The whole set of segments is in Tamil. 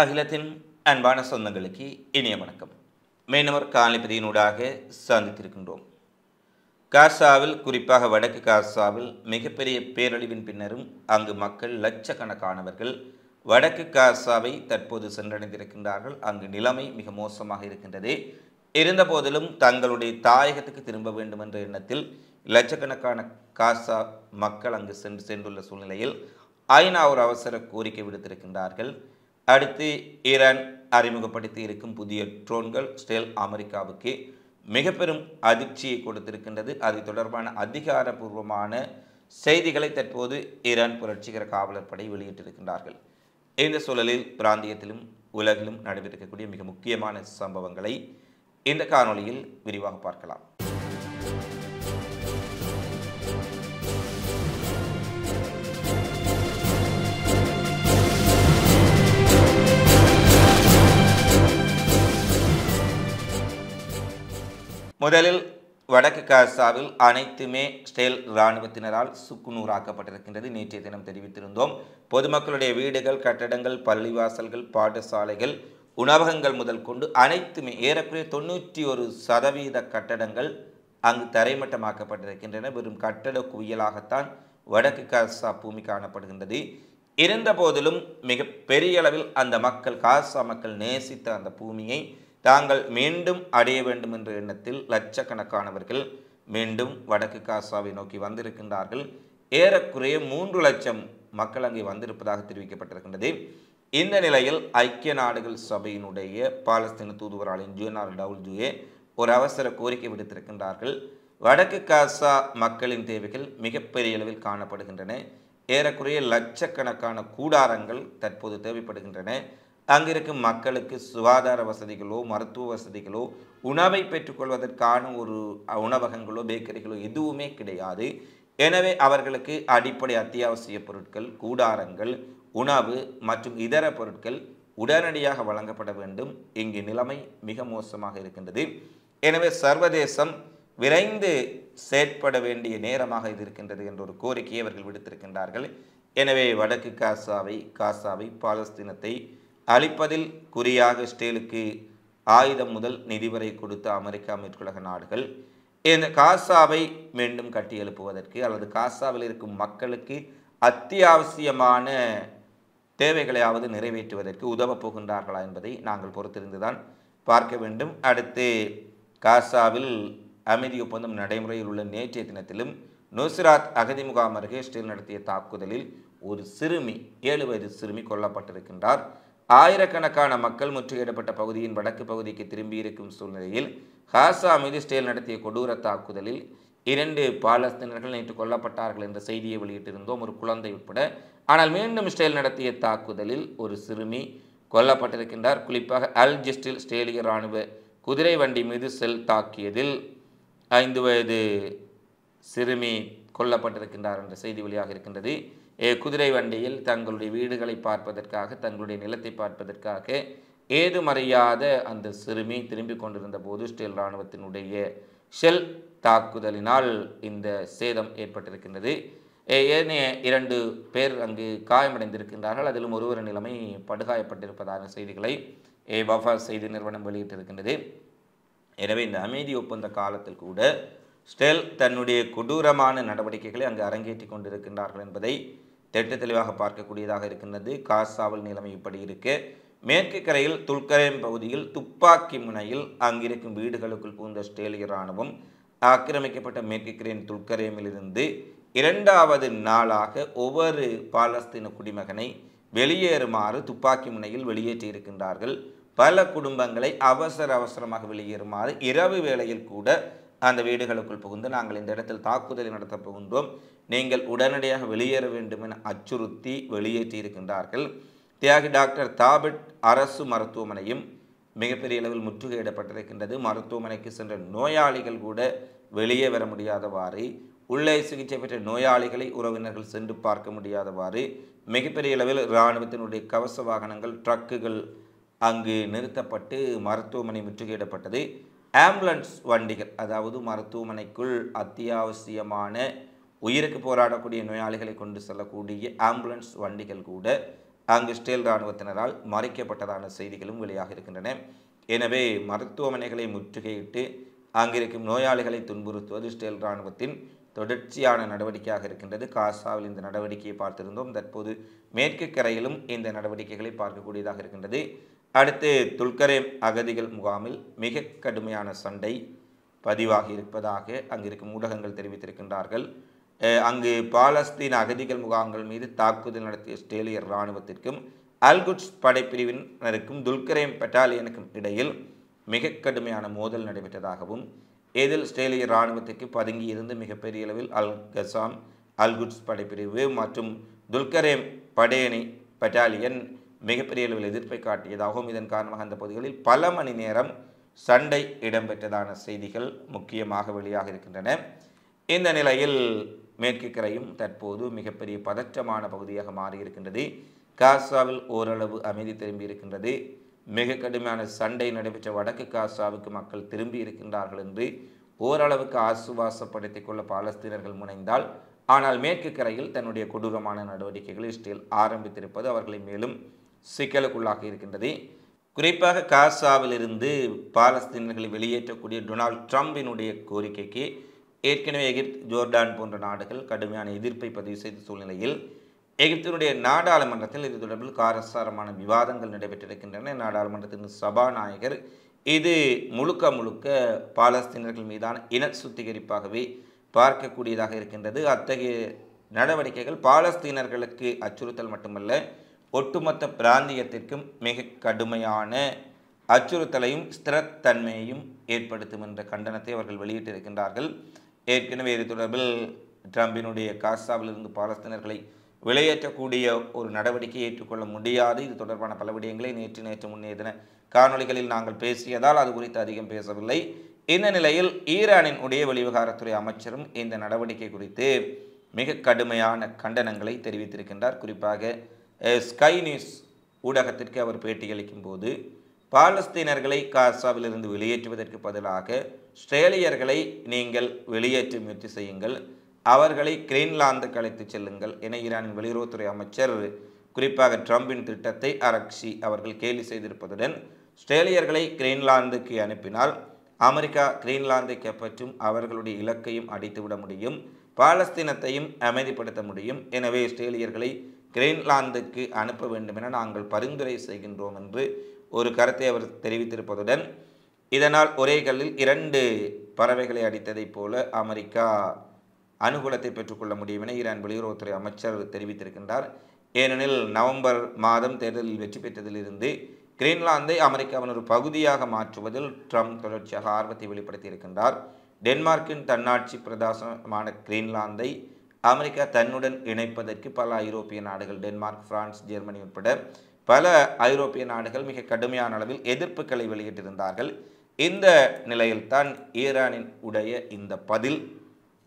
அகிலத்தின் அன்பான சொந்தங்களுக்கு இனிய வணக்கம். மீனவர் காலனிபதியினூடாக சந்தித்திருக்கின்றோம். காசாவில், குறிப்பாக வடக்கு காசாவில் மிகப்பெரிய பேரழிவின் பின்னரும் அங்கு மக்கள் லட்சக்கணக்கானவர்கள் வடக்கு காசாவை தற்போது சென்றடைந்திருக்கின்றார்கள். அங்கு நிலைமை மிக மோசமாக இருக்கின்றது. இருந்த போதிலும் தங்களுடைய தாயகத்துக்கு திரும்ப வேண்டும் என்ற எண்ணத்தில் லட்சக்கணக்கான காசா மக்கள் அங்கு சென்றுள்ள சூழ்நிலையில் ஐநா ஒரு அவசர கோரிக்கை விடுத்திருக்கின்றார்கள். அடுத்து ஈரான் அறிமுகப்படுத்தி இருக்கும் புதிய ட்ரோன்கள் ஸ்டெல் அமெரிக்காவுக்கு மிக பெரும் அதிர்ச்சியை கொடுத்திருக்கின்றது. அது தொடர்பான அதிகாரப்பூர்வமான செய்திகளை தற்போது ஈரான் புரட்சிகர காவலர் படை வெளியிட்டிருக்கின்றார்கள். இந்த சூழலில் பிராந்தியத்திலும் உலகிலும் நடைபெறக்கூடிய மிக முக்கியமான சம்பவங்களை இந்த காணொளியில் விரிவாக பார்க்கலாம். முதலில் வடக்கு காசாவில் அனைத்துமே ஸ்டேல் இராணுவத்தினரால் சுக்குநூறாக்கப்பட்டிருக்கின்றது. நேற்றைய தினம் தெரிவித்திருந்தோம். பொதுமக்களுடைய வீடுகள், கட்டடங்கள், பள்ளிவாசல்கள், பாடசாலைகள், உணவகங்கள் முதல் கொண்டு அனைத்துமே ஏறக்குறைய 91% கட்டடங்கள் அங்கு தரைமட்டமாக்கப்பட்டிருக்கின்றன. வெறும் கட்டட குவியலாகத்தான் வடக்கு காசா பூமி காணப்படுகின்றது. இருந்த போதிலும் மிக பெரிய அளவில் அந்த மக்கள், காசா மக்கள் நேசித்த அந்த பூமியை தாங்கள் மீண்டும் அடைய வேண்டும் என்ற எண்ணத்தில் லட்சக்கணக்கானவர்கள் மீண்டும் வடக்கு காசாவை நோக்கி வந்திருக்கின்றார்கள். ஏறக்குறைய 3 லட்சம் மக்கள் அங்கே வந்திருப்பதாக தெரிவிக்கப்பட்டிருக்கின்றது. இந்த நிலையில் ஐக்கிய நாடுகள் சபையினுடைய பாலஸ்தீன தூதுவராளர் ஜூயே ஒரு அவசர கோரிக்கை விடுத்திருக்கின்றார்கள். வடக்கு காசா மக்களின் தேவைகள் மிகப்பெரிய அளவில் காணப்படுகின்றன. ஏறக்குறைய லட்சக்கணக்கான கூடாரங்கள் தற்போது தேவைப்படுகின்றன. அங்கிருக்கும் மக்களுக்கு சுகாதார வசதிகளோ, மருத்துவ வசதிகளோ, உணவை பெற்றுக்கொள்வதற்கான ஒரு உணவகங்களோ, பேக்கரிகளோ எதுவுமே கிடையாது. எனவே அவர்களுக்கு அடிப்படை அத்தியாவசிய பொருட்கள், கூடாரங்கள், உணவு மற்றும் இதர பொருட்கள் உடனடியாக வழங்கப்பட வேண்டும். இங்கு நிலைமை மிக மோசமாக இருக்கின்றது. எனவே சர்வதேசம் விரைந்து செயற்பட வேண்டிய நேரமாக இது இருக்கின்றது என்ற ஒரு கோரிக்கையை அவர்கள் விடுத்திருக்கின்றார்கள். எனவே வடக்கு காசாவை பாலஸ்தீனத்தை அழிப்பதில் குறியாக ஸ்டேலுக்கு ஆயுதம் முதல் நிதி வரை கொடுத்த அமெரிக்கா, மேற்குலக நாடுகள் இந்த காசாவை மீண்டும் கட்டி எழுப்புவதற்கு அல்லது காசாவில் இருக்கும் மக்களுக்கு அத்தியாவசியமான தேவைகளையாவது நிறைவேற்றுவதற்கு உதவப் போகின்றார்களா என்பதை நாங்கள் பொறுத்திருந்துதான் பார்க்க வேண்டும். அடுத்து காசாவில் அமைதி ஒப்பந்தம் நடைமுறையில் உள்ள நேற்றைய தினத்திலும் நுஸ்ராத் அகதி முகாம் அருகே ஸ்டேல் நடத்திய தாக்குதலில் ஒரு சிறுமி, 7 வயது சிறுமி கொல்லப்பட்டிருக்கின்றார். ஆயிரக்கணக்கான மக்கள் முற்றுகையிடப்பட்ட பகுதியின் வடக்கு பகுதிக்கு திரும்பியிருக்கும் சூழ்நிலையில் காசா மீது ஸ்டேல் நடத்திய கொடூர தாக்குதலில் 2 பாலஸ்தீனர்கள் நேற்று கொல்லப்பட்டார்கள் என்ற செய்தியை வெளியிட்டிருந்தோம், ஒரு குழந்தை உட்பட. ஆனால் மீண்டும் ஸ்டேல் நடத்திய தாக்குதலில் ஒரு சிறுமி கொல்லப்பட்டிருக்கின்றார். குறிப்பாக அல் ஜஸ்டில் ஸ்டேலிய இராணுவ குதிரை வண்டி மீது செல் தாக்கியதில் 5 வயது சிறுமி கொல்லப்பட்டிருக்கின்றார் என்ற செய்தி வெளியாக இருக்கின்றது. குதிரை வண்டியில் தங்களுடைய வீடுகளை பார்ப்பதற்காக, தங்களுடைய நிலத்தை பார்ப்பதற்காக ஏதுமறியாத அந்த சிறுமி திரும்பிக் கொண்டிருந்த போது ஸ்டேல் இராணுவத்தினுடைய ஷெல் தாக்குதலினால் இந்த சேதம் ஏற்பட்டிருக்கின்றது. ஏனைய 2 பேர் அங்கு காயமடைந்திருக்கின்றார்கள். அதிலும் ஒருவர் நிலைமை படுகாயப்பட்டிருப்பதான செய்திகளை வஃபா செய்தி நிறுவனம் வெளியிட்டிருக்கின்றது. எனவே இந்த அமைதி ஒப்பந்த காலத்தில் கூட ஸ்டெல் தன்னுடைய கொடூரமான நடவடிக்கைகளை அங்கு அரங்கேற்றி கொண்டிருக்கின்றார்கள் என்பதை திட்ட தெளிவாக பார்க்கக்கூடியதாக இருக்கின்றது. காசாவில் நிலைமை இப்படி இருக்க, மேற்கு கரையில் துல்கரேம் பகுதியில் துப்பாக்கி முனையில் அங்கிருக்கும் வீடுகளுக்குள் புகுந்த ஸ்டேலிய இராணுவம் ஆக்கிரமிக்கப்பட்ட மேற்கு கரையின் துல்கரேமிலிருந்து 2வது நாளாக ஒவ்வொரு பாலஸ்தீன குடிமகனை வெளியேறுமாறு துப்பாக்கி முனையில் வெளியேற்றியிருக்கின்றார்கள். பல குடும்பங்களை அவசரமாக வெளியேறுமாறு இரவு வேளையில் கூட அந்த வீடுகளுக்குள் புகுந்து நாங்கள் இந்த இடத்தில் தாக்குதலை நடத்தப் போகின்றோம், நீங்கள் உடனடியாக வெளியேற வேண்டும் என அச்சுறுத்தி வெளியேற்றி இருக்கின்றார்கள். தியாகி டாக்டர் தாபிட் அரசு மருத்துவமனையும் மிகப்பெரிய அளவில் முற்றுகையிடப்பட்டிருக்கின்றது. மருத்துவமனைக்கு சென்ற நோயாளிகள் கூட வெளியே வர முடியாதவாறு, உள்ளே சிகிச்சை பெற்ற நோயாளிகளை உறவினர்கள் சென்று பார்க்க முடியாதவாறு மிகப்பெரிய அளவில் இராணுவத்தினுடைய கவச வாகனங்கள், ட்ரக்குகள் அங்கு நிறுத்தப்பட்டு மருத்துவமனை முற்றுகையிடப்பட்டது. ஆம்புலன்ஸ் வண்டிகள், அதாவது மருத்துவமனைக்குள் அத்தியாவசியமான உயிருக்கு போராடக்கூடிய நோயாளிகளை கொண்டு செல்லக்கூடிய ஆம்புலன்ஸ் வண்டிகள் கூட அங்கு இஸ்ரேல் இராணுவத்தினரால் மறைக்கப்பட்டதான செய்திகளும் வெளியாக இருக்கின்றன. எனவே மருத்துவமனைகளை முற்றுகையிட்டு அங்கிருக்கும் நோயாளிகளை துன்புறுத்துவது இஸ்ரேல் இராணுவத்தின் தொடர்ச்சியான நடவடிக்கையாக இருக்கின்றது. காசாவில் இந்த நடவடிக்கையை பார்த்திருந்தோம். தற்போது மேற்கு கரையிலும் இந்த நடவடிக்கைகளை பார்க்கக்கூடியதாக இருக்கின்றது. அடுத்து துல்கரேம் அகதிகள் முகாமில் மிக கடுமையான சண்டை பதிவாகி இருப்பதாக அங்கிருக்கும் ஊடகங்கள் தெரிவித்திருக்கின்றார்கள். அங்கு பாலஸ்தீன அகதிகள் முகாம்கள் மீது தாக்குதல் நடத்திய இஸ்ரேலிய இராணுவத்திற்கும் அல்குட்ஸ் படைப்பிரிவினருக்கும் துல்கரேம் பட்டாலியனுக்கும் இடையில் மிக கடுமையான மோதல் நடைபெற்றதாகவும் இதில் இஸ்ரேலிய இராணுவத்திற்கு பதுங்கி இருந்து மிகப்பெரிய அளவில் அல் கசாம் அல்குட்ஸ் படைப்பிரிவு மற்றும் துல்கரேம் படையணி பட்டாலியன் மிகப்பெரிய அளவில் எதிர்ப்பை காட்டியதாகவும் இதன் காரணமாக அந்த பகுதிகளில் பல மணி நேரம் சண்டை இடம்பெற்றதான செய்திகள் முக்கியமாக வெளியாக இருக்கின்றன. இந்த நிலையில் மேற்கு கரையும் தற்போது மிகப்பெரிய பதற்றமான பகுதியாக மாறியிருக்கின்றது. காசாவில் ஓரளவு அமைதி திரும்பி இருக்கின்றது. மிக கடுமையான சண்டை நடைபெற்ற வடக்கு காசாவுக்கு மக்கள் திரும்பி இருக்கின்றார்கள் என்று ஓரளவுக்கு ஆசுவாசப்படுத்திக் கொள்ள பாலஸ்தீனர்கள் முனைந்தால், ஆனால் மேற்கு கரையில் தன்னுடைய கொடூரமான நடவடிக்கைகளை இஸ்ரேல் ஆரம்பித்திருப்பது அவர்களை மேலும் சிக்கலுக்குள்ளாகி இருக்கின்றது. குறிப்பாக காசாவிலிருந்து பாலஸ்தீனர்களை வெளியேற்றக்கூடிய டொனால்ட் ட்ரம்பினுடைய கோரிக்கைக்கு ஏற்கனவே எகிப்து, ஜோர்டான் போன்ற நாடுகள் கடுமையான எதிர்ப்பை பதிவு செய்த சூழ்நிலையில் எகிப்தினுடைய நாடாளுமன்றத்தில் இது தொடர்பில் காரசாரமான விவாதங்கள் நடைபெற்றிருக்கின்றன. நாடாளுமன்றத்தின் சபாநாயகர் இது முழுக்க முழுக்க பாலஸ்தீனர்கள் மீதான இன சுத்திகரிப்பாகவே பார்க்கக்கூடியதாக இருக்கின்றது. அத்தகைய நடவடிக்கைகள் பாலஸ்தீனர்களுக்கு அச்சுறுத்தல் மட்டுமல்ல, ஒட்டுமொத்த பிராந்தியத்திற்கும் மிக கடுமையான அச்சுறுத்தலையும் ஸ்திரத்தன்மையையும் ஏற்படுத்தும் என்ற கண்டனத்தை அவர்கள் வெளியிட்டிருக்கின்றார்கள். ஏற்கனவே இது தொடர்பில் ட்ரம்பினுடைய காசாவிலிருந்து பாலஸ்தீனர்களை வெளியேற்றக்கூடிய ஒரு நடவடிக்கையை ஏற்றுக்கொள்ள முடியாது. இது தொடர்பான பல விடயங்களை நேற்று முன்னைய தின காணொலிகளில் நாங்கள் பேசியதால் அது குறித்து அதிகம் பேசவில்லை. இந்த நிலையில் ஈரானின் உடைய வெளிவிவகாரத்துறை அமைச்சரும் இந்த நடவடிக்கை குறித்து மிக கடுமையான கண்டனங்களை தெரிவித்திருக்கின்றார். குறிப்பாக ஸ்கை நியூஸ் ஊடகத்திற்கு அவர் பேட்டியளிக்கும் போது பாலஸ்தீனர்களை காசாவிலிருந்து வெளியேற்றுவதற்கு பதிலாக இஸ்ரேலியர்களை நீங்கள் வெளியேற்ற முயற்சி செய்யுங்கள், அவர்களை கிரீன்லாந்துக்கு அழைத்து செல்லுங்கள் என ஈரானின் வெளியுறவுத்துறை அமைச்சர் குறிப்பாக ட்ரம்பின் திட்டத்தை அரக்ஷி அவர்கள் கேலி செய்திருப்பதுடன், இஸ்ரேலியர்களை கிரீன்லாந்துக்கு அனுப்பினால் அமெரிக்கா கிரீன்லாந்தை கைப்பற்றும் அவர்களுடைய இலக்கையும் அடித்துவிட முடியும், பாலஸ்தீனத்தையும் அமைதிப்படுத்த முடியும். எனவே இஸ்ரேலியர்களை கிரீன்லாந்துக்கு அனுப்ப வேண்டும் என நாங்கள் பரிந்துரை செய்கின்றோம் என்று ஒரு கருத்தை அவர் தெரிவித்திருப்பதுடன், இதனால் ஒரே கல்லில் 2 பறவைகளை அடித்ததைப் போல அமெரிக்கா அனுகூலத்தை பெற்றுக்கொள்ள முடியும் என ஈரான் வெளியுறவுத்துறை அமைச்சர் தெரிவித்திருக்கின்றார். ஏனெனில் நவம்பர் மாதம் தேர்தலில் வெற்றி பெற்றதிலிருந்து கிரீன்லாந்தை அமெரிக்காவின் ஒரு பகுதியாக மாற்றுவதில் ட்ரம்ப் தொடர்ச்சியாக ஆர்வத்தை வெளிப்படுத்தியிருக்கின்றார். டென்மார்க்கின் தன்னாட்சி பிரதேசமான கிரீன்லாந்தை அமெரிக்கா தன்னுடன் இணைப்பதற்கு பல ஐரோப்பிய நாடுகள், டென்மார்க், பிரான்ஸ், ஜெர்மனி உட்பட பல ஐரோப்பிய நாடுகள் மிக கடுமையான அளவில் எதிர்ப்புகளை வெளியிட்டிருந்தார்கள். இந்த நிலையில்தான் ஈரானின் உடைய இந்த பதில்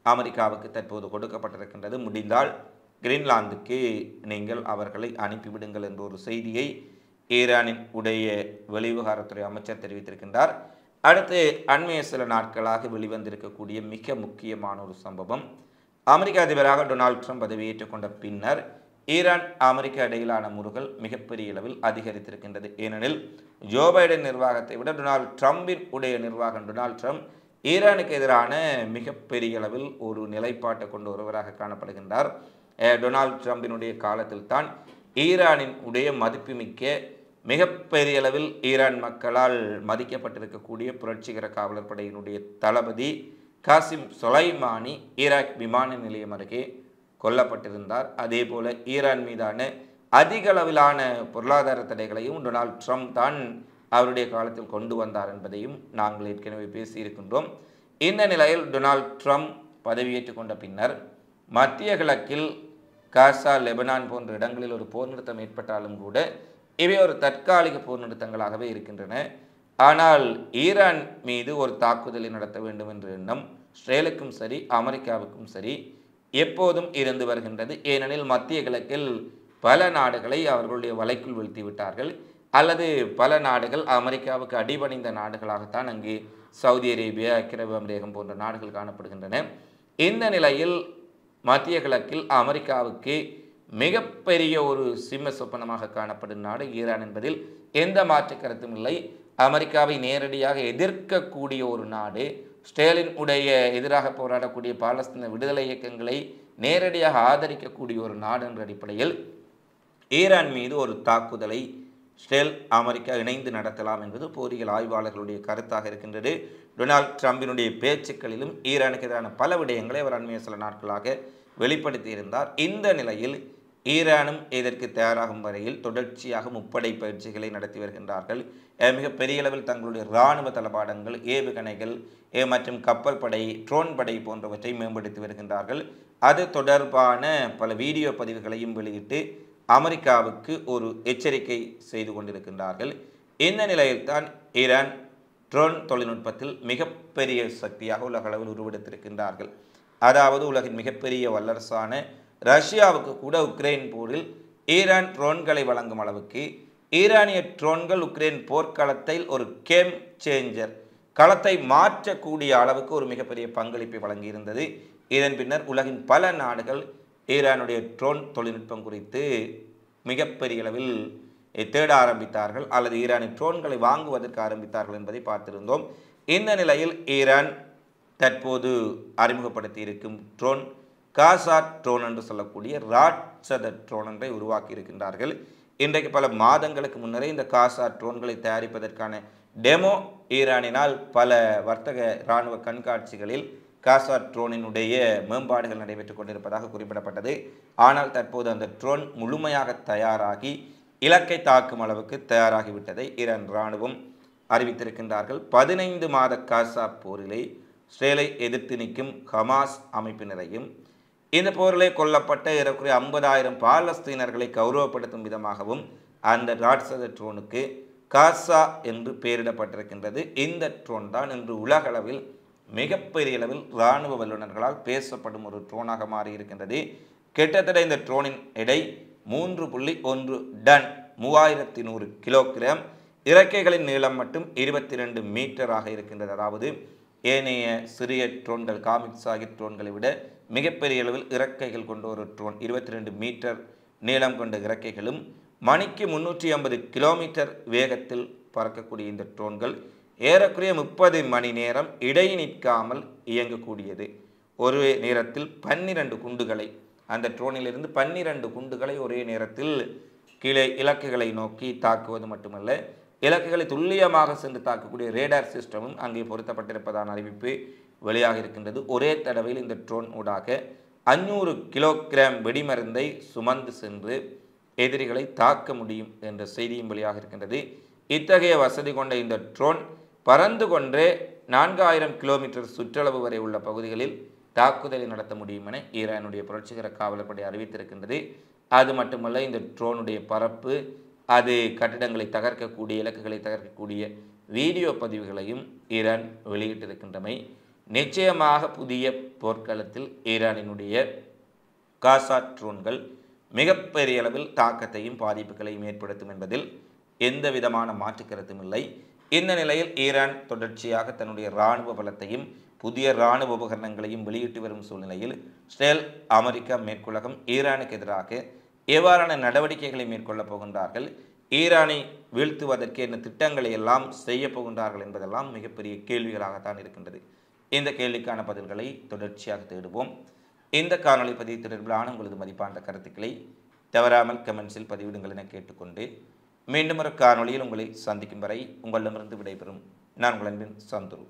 அமெரிக்காவுக்கு தற்போது கொடுக்கப்பட்டிருக்கின்றது. முடிந்தால் கிரீன்லாந்துக்கு நீங்கள் அவர்களை அனுப்பிவிடுங்கள் என்ற ஒரு செய்தியை ஈரானின் உடைய வெளிவிவகாரத்துறை அமைச்சர் தெரிவித்திருக்கின்றார். அடுத்து அண்மைய சில நாட்களாக வெளிவந்திருக்கக்கூடிய மிக முக்கியமான ஒரு சம்பவம், அமெரிக்க அதிபராக டொனால்ட் ட்ரம்ப் பதவியேற்றுக் கொண்ட பின்னர் ஈரான் அமெரிக்கா இடையிலான முறுகல் மிகப்பெரிய அளவில் அதிகரித்திருக்கின்றது. ஏனெனில் ஜோ பைடன் நிர்வாகத்தை விட டொனால்ட் ட்ரம்பின் உடைய நிர்வாகம், டொனால்ட் ட்ரம்ப் ஈரானுக்கு எதிரான மிகப்பெரிய அளவில் ஒரு நிலைப்பாட்டை கொண்ட ஒருவராக காணப்படுகின்றார். டொனால்ட் ட்ரம்பினுடைய காலத்தில் தான் ஈரானின் உடைய மதிப்புமிக்க மிகப்பெரிய அளவில் ஈரான் மக்களால் மதிக்கப்பட்டிருக்கக்கூடிய புரட்சிகர காவலர் படையினுடைய தளபதி காசிம் சொலைமானி ஈராக் விமான நிலையம் அருகே கொல்லப்பட்டிருந்தார். அதே போல ஈரான் மீதான அதிக அளவிலான பொருளாதார தடைகளையும் டொனால்ட் ட்ரம்ப் தான் அவருடைய காலத்தில் கொண்டு வந்தார் என்பதையும் நாங்கள் ஏற்கனவே பேசியிருக்கின்றோம். இந்த நிலையில் டொனால்ட் ட்ரம்ப் பதவியேற்றுக் கொண்ட பின்னர் மத்திய கிழக்கில் காசா, லெபனான் போன்ற இடங்களில் ஒரு போர் நிறுத்தம் ஏற்பட்டாலும் கூட இவை ஒரு தற்காலிக போர் நிறுத்தங்களாகவே இருக்கின்றன. ஆனால் ஈரான் மீது ஒரு தாக்குதலை நடத்த வேண்டும் என்ற எண்ணம் இஸ்ரேலுக்கும் சரி அமெரிக்காவுக்கும் சரி எப்போதும் இருந்து வருகின்றது. ஏனெனில் மத்திய கிழக்கில் பல நாடுகளை அவர்களுடைய வலைக்குள் வீழ்த்தி விட்டார்கள், அல்லது பல நாடுகள் அமெரிக்காவுக்கு அடிபணிந்த நாடுகளாகத்தான் அங்கு சவுதி அரேபியா, ஐக்கிய அரபு அமீரகம் போன்ற நாடுகள் காணப்படுகின்றன. இந்த நிலையில் மத்திய கிழக்கில் அமெரிக்காவுக்கு மிகப்பெரிய ஒரு சிம்ம சொப்பனமாக காணப்படும் நாடு ஈரான் என்பதில் எந்த மாற்று கருத்தும் இல்லை. அமெரிக்காவை நேரடியாக எதிர்க்கக்கூடிய ஒரு நாடு, ஸ்டேலின் உடைய எதிராக போராடக்கூடிய பாலஸ்தீன விடுதலை இயக்கங்களை நேரடியாக ஆதரிக்கக்கூடிய ஒரு நாடு என்ற அடிப்படையில் ஈரான் மீது ஒரு தாக்குதலை ஸ்டேல் அமெரிக்கா இணைந்து நடத்தலாம் என்பது போரியல் ஆய்வாளர்களுடைய கருத்தாக இருக்கின்றது. டொனால்ட் ட்ரம்பினுடைய பேச்சுக்களிலும் ஈரானுக்கு எதிரான பல விடயங்களை அவர் அண்மைய சில நாட்களாக வெளிப்படுத்தியிருந்தார். இந்த நிலையில் ஈரானும் இதற்கு தயாராகும் வரையில் தொடர்ச்சியாக முப்படை பயிற்சிகளை நடத்தி வருகின்றார்கள். மிக பெரிய அளவில் தங்களுடைய இராணுவ தளபாடங்கள், ஏவுகணைகள் மற்றும் கப்பல் படை, ட்ரோன் படை போன்றவற்றை மேம்படுத்தி வருகின்றார்கள். அது தொடர்பான பல வீடியோ பதிவுகளையும் வெளியிட்டு அமெரிக்காவுக்கு ஒரு எச்சரிக்கை செய்து கொண்டிருக்கின்றார்கள். இந்த நிலையில்தான் ஈரான் ட்ரோன் தொழில்நுட்பத்தில் மிகப்பெரிய சக்தியாக உலக அளவில் உருவெடுத்திருக்கின்றார்கள். அதாவது உலகின் மிகப்பெரிய வல்லரசான ரஷ்யாவுக்கு கூட உக்ரைன் போரில் ஈரான் ட்ரோன்களை வழங்கும் அளவுக்கு ஈரானிய ட்ரோன்கள் உக்ரைன் போர்க்களத்தில் ஒரு கேம் சேஞ்சர், களத்தை மாற்றக்கூடிய அளவுக்கு ஒரு மிகப்பெரிய பங்களிப்பை வழங்கியிருந்தது. இதன் பின்னர் உலகின் பல நாடுகள் ஈரானுடைய ட்ரோன் தொழில்நுட்பம் குறித்து மிகப்பெரிய அளவில் தேட ஆரம்பித்தார்கள் அல்லது ஈரானின் ட்ரோன்களை வாங்குவதற்கு ஆரம்பித்தார்கள் என்பதை பார்த்திருந்தோம். இந்த நிலையில் ஈரான் தற்போது அறிமுகப்படுத்தி இருக்கும் ட்ரோன் காசாட் ட்ரோன் என்று சொல்லக்கூடிய ராட்சத ட்ரோன் ஒன்றை உருவாக்கி இருக்கின்றார்கள். இன்றைக்கு பல மாதங்களுக்கு முன்னரே இந்த காசாட் ட்ரோன்களை தயாரிப்பதற்கான டெமோ ஈரானினால் பல வர்த்தக இராணுவ கண்காட்சிகளில் காசாட் ட்ரோனினுடைய மேம்பாடுகள் நடைபெற்றுக் கொண்டிருப்பதாக குறிப்பிடப்பட்டது. ஆனால் தற்போது அந்த ட்ரோன் முழுமையாக தயாராகி இலக்கை தாக்கும் அளவுக்கு தயாராகிவிட்டதை ஈரான் இராணுவம் அறிவித்திருக்கின்றார்கள். 15 மாத காசா போரிலே இஸ்ரேலை எதிர்த்து நிற்கும் ஹமாஸ் அமைப்பினரையும் இந்த போரிலே கொல்லப்பட்ட ஏறக்குறைய 50,000 பாலஸ்தீனர்களை கௌரவப்படுத்தும் விதமாகவும் அந்த ராட்சத ட்ரோனுக்கு காசா என்று பெயரிடப்பட்டிருக்கின்றது. இந்த ட்ரோன் தான் இன்று உலக அளவில் மிகப்பெரிய அளவில் இராணுவ வல்லுநர்களால் பேசப்படும் ஒரு ட்ரோனாக மாறியிருக்கின்றது. கிட்டத்தட்ட இந்த ட்ரோனின் எடை 3.1 டன், 3100 கிலோகிராம். இறக்கைகளின் நீளம் மட்டும் 22 மீட்டராக இருக்கின்றது. அதாவது ஏனைய சிறிய ட்ரோன்கள், காமிக் சாகித் ட்ரோன்களை விட மிகப்பெரிய அளவில் இறக்கைகள் கொண்ட ஒரு ட்ரோன், 22 மீட்டர் நீளம் கொண்ட இறக்கைகளும் மணிக்கு 350 கிலோமீட்டர் வேகத்தில் பறக்கக்கூடிய இந்த ட்ரோன்கள் ஏறக்குறைய 30 மணி நேரம் இடை நிற்காமல் இயங்கக்கூடியது. ஒரு நேரத்தில் 12 குண்டுகளை, அந்த ட்ரோனிலிருந்து 12 குண்டுகளை ஒரே நேரத்தில் கீழே இலக்குகளை நோக்கி தாக்குவது மட்டுமல்ல, இலக்குகளை துல்லியமாக சென்று தாக்கக்கூடிய ரேடார் சிஸ்டமும் அங்கே பொருத்தப்பட்டிருப்பதான அறிவிப்பு வெளியாக இருக்கின்றது. ஒரே தடவையில் இந்த ட்ரோன் ஊடாக 500 கிலோகிராம் வெடிமருந்தை சுமந்து சென்று எதிரிகளை தாக்க முடியும் என்ற செய்தியும் வெளியாக இருக்கின்றது. இத்தகைய வசதி கொண்ட இந்த ட்ரோன் பறந்து கொண்டே 4000 கிலோமீட்டர் சுற்றளவு வரை உள்ள பகுதிகளில் தாக்குதலை நடத்த முடியும் என ஈரானுடைய புரட்சிகர காவலப்படை அறிவித்திருக்கின்றது. அது மட்டுமல்ல, இந்த ட்ரோனுடைய பறப்பு, அது கட்டிடங்களை தகர்க்கக்கூடிய, இலக்குகளை தகர்க்கக்கூடிய வீடியோ பதிவுகளையும் ஈரான் வெளியிட்டிருக்கின்றமை நிச்சயமாக புதிய போர்க்களத்தில் ஈரானினுடைய காசாட் ட்ரோன்கள் மிகப்பெரிய அளவில் தாக்கத்தையும் பாதிப்புகளையும் ஏற்படுத்தும் என்பதில் எந்த விதமான மாற்று கருத்தும் இல்லை. இந்த நிலையில் ஈரான் தொடர்ச்சியாக தன்னுடைய இராணுவ பலத்தையும் புதிய இராணுவ உபகரணங்களையும் வெளியிட்டு வரும் சூழ்நிலையில் இஸ்ரேல், அமெரிக்கா மேற்குலகம் ஈரானுக்கு எதிராக எவ்வாறான நடவடிக்கைகளை மேற்கொள்ளப் போகின்றார்கள், ஈரானை வீழ்த்துவதற்கு என்ன திட்டங்களை எல்லாம் செய்ய போகின்றார்கள் என்பதெல்லாம் மிகப்பெரிய கேள்விகளாகத்தான் இருக்கின்றது. இந்த கேள்விக்கான பதில்களை தொடர்ச்சியாக தேடுவோம். இந்த காணொலி பதிவு தொடர்பிலான உங்களது மதிப்பான கருத்துக்களை தவறாமல் கமெண்ட்ஸில் பதிவிடுங்கள் என கேட்டுக்கொண்டு மீண்டும் ஒரு காணொலியில் உங்களை சந்திக்கும் வரை உங்களிடமிருந்து விடைபெறும் நான் உங்கள் அன்பின் சந்துரு.